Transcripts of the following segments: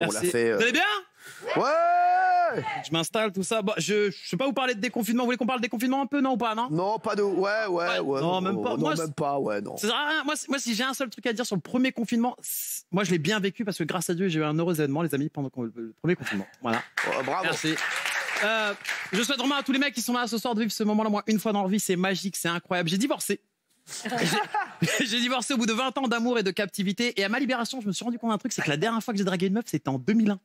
On l'a fait. Vous allez bien? Ouais. Je m'installe, tout ça. Bon, je sais pas vous parler de déconfinement. Vous voulez qu'on parle de déconfinement un peu, non ou pas, non? Non, pas de. Ouais. Non, même pas. Non, Moi, même pas, ouais, non. Ça sert à rien. Moi, si j'ai un seul truc à dire sur le premier confinement, moi, je l'ai bien vécu parce que grâce à Dieu, j'ai eu un heureux événement, les amis, pendant le premier confinement. Voilà. Oh, bravo. Merci. Je souhaite vraiment à tous les mecs qui sont là ce soir de vivre ce moment-là, moi, une fois dans leur vie. C'est magique, c'est incroyable. J'ai divorcé. J'ai divorcé au bout de 20 ans d'amour et de captivité. Et à ma libération, je me suis rendu compte d'un truc, c'est que la dernière fois que j'ai dragué une meuf, c'était en 2001.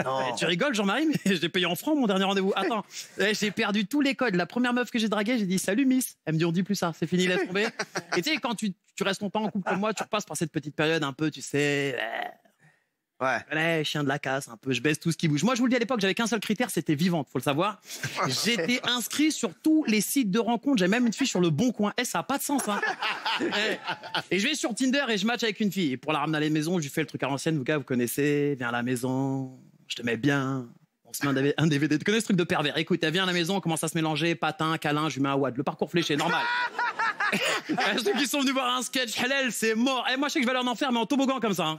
Non. Tu rigoles, Jean-Marie, mais j'ai payé en francs mon dernier rendez-vous. Attends, j'ai perdu tous les codes. La première meuf que j'ai draguée, j'ai dit salut Miss. Elle me dit on dit plus ça, c'est fini, laisse tomber. Et tu sais, quand tu restes longtemps en couple comme moi, tu repasses par cette petite période un peu, tu sais. Ouais, chien de la casse, un peu, je baisse tout ce qui bouge. Moi, je vous le dis à l'époque, j'avais qu'un seul critère, c'était vivante, faut le savoir. J'étais inscrit sur tous les sites de rencontres, j'ai même une fille sur le Bon Coin. Ça a pas de sens, hein. Et je vais sur Tinder et je match avec une fille. Et pour la ramener à la maison, je lui fais le truc à l'ancienne, vous gars, vous connaissez, viens à la maison, je te mets bien. On se met un DVD. Tu connais ce truc de pervers? Écoute, elle vient à la maison, on commence à se mélanger, patin, câlin, je lui mets un wad. Le parcours fléché, normal. Ceux qui sont venus voir un sketch halal, c'est mort. Moi, je sais que je vais aller en enfer, mais en toboggan comme ça. Hein.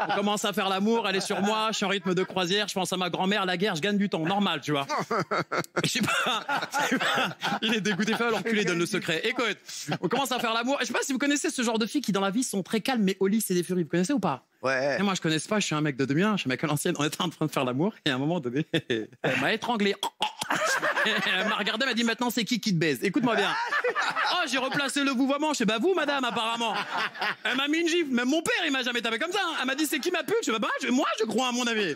On commence à faire l'amour, elle est sur moi, je suis en rythme de croisière, je pense à ma grand-mère, la guerre, je gagne du temps, normal, tu vois. Je sais pas. Il est dégoûté, fait l'enculé, donne le secret. Écoute, on commence à faire l'amour. Je sais pas si vous connaissez ce genre de filles qui, dans la vie, sont très calmes, mais au lit, c'est des furies. Vous connaissez ou pas? Ouais. Et moi, je connais pas, je suis un mec de 2001, je suis un mec à l'ancienne, on était en train de faire l'amour, et à un moment donné, elle m'a étranglé. Elle m'a regardé, elle m'a dit maintenant c'est qui te baise? Écoute-moi bien. Oh, j'ai replacé le vouvoiement, je sais bah vous madame apparemment. Elle m'a mis une gifle, même mon père il m'a jamais tapé comme ça. Hein. Elle m'a dit c'est qui ma pute? Je sais bah, moi je crois à mon avis.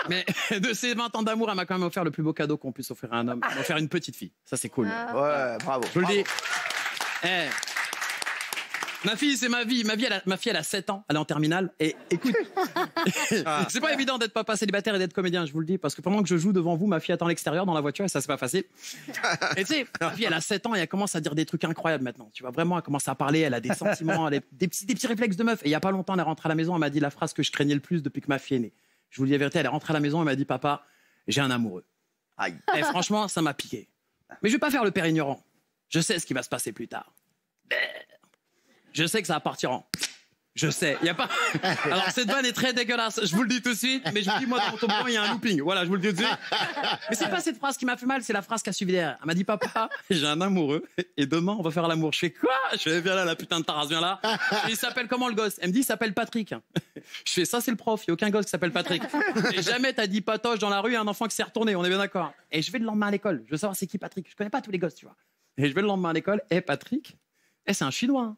Mais de ces 20 ans d'amour, elle m'a quand même offert le plus beau cadeau qu'on puisse offrir à un homme. Elle m'a offert une petite fille, ça c'est cool. Ouais, bravo. Je vous le dis. Ma fille, c'est ma vie. Ma fille, elle a 7 ans. Elle est en terminale. Et écoute, c'est pas évident d'être papa célibataire et d'être comédien, je vous le dis. Parce que pendant que je joue devant vous, ma fille attend à l'extérieur dans la voiture et ça, c'est pas facile. Et tu sais, ma fille, elle a 7 ans et elle commence à dire des trucs incroyables maintenant. Tu vois, vraiment, elle commence à parler, elle a des sentiments, elle a des petits réflexes de meuf. Et il y a pas longtemps, elle est rentrée à la maison, elle m'a dit la phrase que je craignais le plus depuis que ma fille est née. Je vous le dis la vérité, elle est rentrée à la maison, elle m'a dit papa, j'ai un amoureux. Aïe. Et franchement, ça m'a piqué. Mais je vais pas faire le père ignorant. Je sais ce qui va se passer plus tard. Je sais que ça va partir en... Je sais, il y a pas... Alors, cette vanne est très dégueulasse, je vous le dis tout de suite, mais je vous dis, moi, dans mon toboggan, il y a un looping. Voilà, je vous le dis tout de suite. Mais c'est pas cette phrase qui m'a fait mal, c'est la phrase qui a suivi derrière. Elle m'a dit, papa, j'ai un amoureux, et demain, on va faire l'amour. Je fais quoi? Je fais, viens là, la putain de Taras, viens là. Et il s'appelle comment, le gosse? Elle me dit, il s'appelle Patrick. Je fais, ça, c'est le prof, il n'y a aucun gosse qui s'appelle Patrick. Et jamais t'as dit patoche dans la rue, un enfant qui s'est retourné, on est bien d'accord. Et je vais le lendemain à l'école, je veux savoir c'est qui Patrick. Je connais pas tous les gosses, tu vois. Et je vais le lendemain à l'école, Patrick, c'est un Chinois. Hein.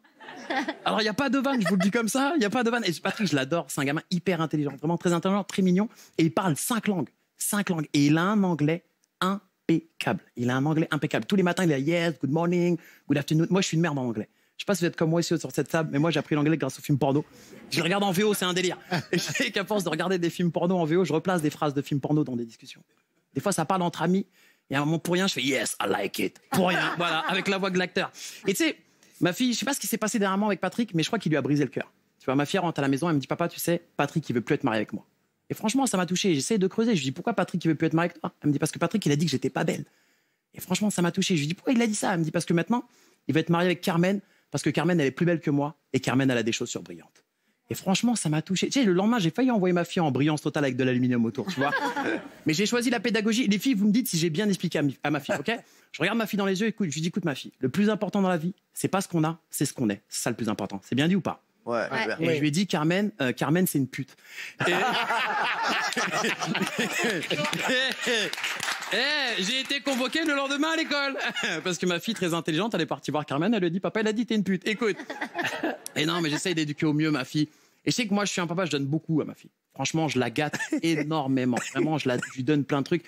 Alors, il n'y a pas de vanne, je vous le dis comme ça, il n'y a pas de vanne. Et Patrick, je l'adore, c'est un gamin hyper intelligent, vraiment très intelligent, très mignon. Et il parle 5 langues. 5 langues. Et il a un anglais impeccable. Tous les matins, il a yes, good morning, good afternoon. Moi, je suis une merde en anglais. Je sais pas si vous êtes comme moi ici sur cette table, mais moi, j'ai appris l'anglais grâce aux films porno. Je le regarde en VO, c'est un délire. Et je sais qu'à force de regarder des films porno en VO, je replace des phrases de films porno dans des discussions. Des fois, ça parle entre amis. Et à un moment, pour rien, je fais yes, I like it. Pour rien, voilà, avec la voix de l'acteur. Et tu sais, ma fille, je sais pas ce qui s'est passé dernièrement avec Patrick, mais je crois qu'il lui a brisé le cœur. Tu vois, ma fille rentre à la maison, elle me dit papa, tu sais, Patrick, il veut plus être marié avec moi. Et franchement, ça m'a touché. J'essaie de creuser. Je lui dis pourquoi Patrick, il veut plus être marié avec toi? Elle me dit parce que Patrick, il a dit que j'étais pas belle. Et franchement, ça m'a touché. Je lui dis pourquoi il a dit ça? Elle me dit parce que maintenant, il va être marié avec Carmen, parce que Carmen, elle est plus belle que moi, et Carmen, elle a des chaussures brillantes. Et franchement, ça m'a touché. Tu sais, le lendemain, j'ai failli envoyer ma fille en brillance totale avec de l'aluminium autour, tu vois. Mais j'ai choisi la pédagogie. Les filles, vous me dites si j'ai bien expliqué à ma fille, ok? Je regarde ma fille dans les yeux, écoute, je lui dis, écoute ma fille, le plus important dans la vie, c'est pas ce qu'on a, c'est ce qu'on est. C'est ça le plus important. C'est bien dit ou pas? Ouais. Et je lui ai dit, Carmen, c'est une pute. J'ai été convoqué le lendemain à l'école. Parce que ma fille, très intelligente, elle est partie voir Carmen, elle lui a dit, papa, il a dit, t'es une pute. Écoute. Et non, mais j'essaye d'éduquer au mieux ma fille. Et je sais que moi, je suis un papa, je donne beaucoup à ma fille. Franchement, je la gâte énormément. Vraiment, je lui donne plein de trucs.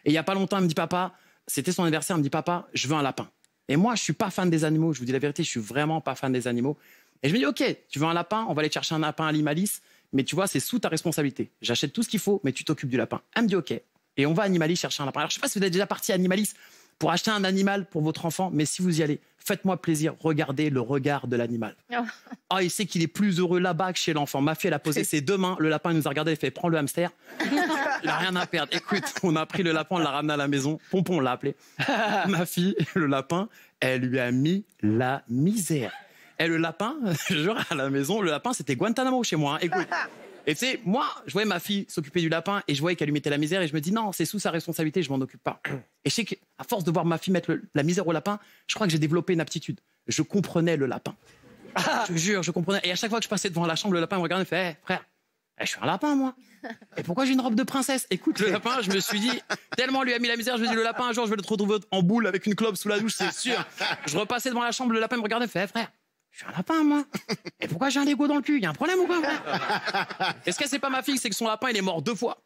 Et il y a pas longtemps, elle me dit, papa, c'était son anniversaire, elle me dit, papa, je veux un lapin. Et moi, je suis pas fan des animaux. Je vous dis la vérité, je suis vraiment pas fan des animaux. Et je me dis, ok, tu veux un lapin, on va aller chercher un lapin à l'Animalis, mais tu vois, c'est sous ta responsabilité. J'achète tout ce qu'il faut, mais tu t'occupes du lapin. Elle me dit, ok. Et on va à Animalis chercher un lapin. Alors, je sais pas si vous êtes déjà parti à Animalis pour acheter un animal pour votre enfant, mais si vous y allez, faites-moi plaisir, regardez le regard de l'animal. Oh, il sait qu'il est plus heureux là-bas que chez l'enfant. Ma fille, elle a posé ses 2 mains, le lapin, il nous a regardé, elle fait, prends le hamster. Il a rien à perdre. Écoute, on a pris le lapin, on l'a ramené à la maison. Pompon, on l'a appelé. Ma fille, le lapin, elle lui a mis la misère. Et le lapin, je jure, à la maison, le lapin, c'était Guantanamo chez moi. Hein. Écoute, Et tu sais, moi, je voyais ma fille s'occuper du lapin et je voyais qu'elle lui mettait la misère et je me dis non, c'est sous sa responsabilité, je m'en occupe pas. Et je sais qu'à force de voir ma fille mettre la misère au lapin, je crois que j'ai développé une aptitude. Je comprenais le lapin. Je te jure, je comprenais. Et à chaque fois que je passais devant la chambre, le lapin me regardait et me fait hey, frère, je suis un lapin, moi. Et pourquoi j'ai une robe de princesse? Écoute, le lapin, je me suis dit, tellement lui a mis la misère, je me dis, le lapin, un jour, je vais le retrouver en boule avec une clope sous la douche, c'est sûr. Je repassais devant la chambre, le lapin me regardait et me fait hey, frère, je suis un lapin, moi. Et pourquoi j'ai un Lego dans le cul? Il y a un problème ou quoi, frère? Et ce qu'elle sait pas, ma fille, c'est que son lapin, il est mort 2 fois.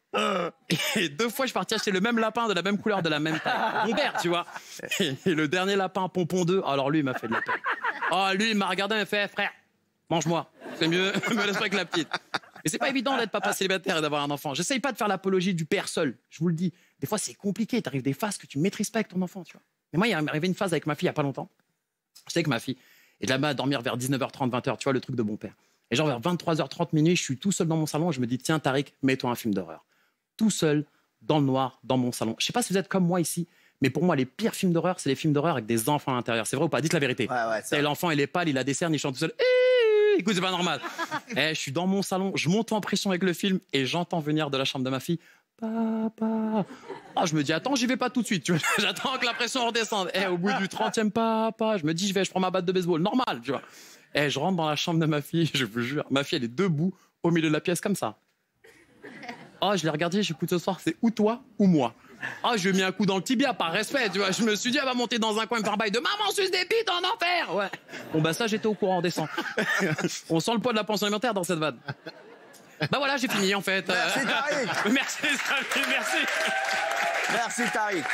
Et 2 fois, je suis parti acheter le même lapin de la même couleur, de la même taille. Mon père, tu vois. Et le dernier lapin, Pompon 2, alors lui, il m'a fait de la peine. Oh, lui, il m'a regardé et m'a fait hey, frère, mange-moi. C'est mieux, me laisse pas avec la petite. Mais c'est pas évident d'être papa célibataire et d'avoir un enfant. J'essaye pas de faire l'apologie du père seul. Je vous le dis. Des fois, c'est compliqué. T'arrives des phases que tu maîtrises pas avec ton enfant, tu vois. Mais moi, il m'est arrivé une phase avec ma fille il y a pas longtemps. Je sais que ma fille, et de là-bas à dormir vers 19h30, 20h, tu vois, le truc de bon père. Et genre vers 23h30, minuit, je suis tout seul dans mon salon et je me dis, tiens, Tariq, mets-toi un film d'horreur. Tout seul, dans le noir, dans mon salon. Je sais pas si vous êtes comme moi ici, mais pour moi, les pires films d'horreur, c'est les films d'horreur avec des enfants à l'intérieur. C'est vrai ou pas? Dites la vérité. Ouais, l'enfant, il est pâle, il a des cernes, il chante tout seul. Écoute, c'est pas normal. Je suis dans mon salon, je monte en pression avec le film et j'entends venir de la chambre de ma fille papa. Oh, je me dis attends, j'y vais pas tout de suite, tu vois. J'attends que la pression redescende. Au bout du 30e papa, je me dis je prends ma batte de baseball, normal, tu vois. Je rentre dans la chambre de ma fille, je vous jure, ma fille elle est debout au milieu de la pièce comme ça. Oh, je l'ai regardée, j'écoute ce soir, c'est ou toi ou moi. Ah, je lui ai mis un coup dans le tibia par respect, tu vois. Je me suis dit, elle va monter dans un coin et me faire bail de maman, suce des bites en enfer. Ouais. Bon, bah, ça, j'étais au courant, on descend. On sent le poids de la pension alimentaire dans cette vanne. Bah voilà, j'ai fini, en fait. Merci, Tariq. Merci, Samy, merci. Merci, Tariq.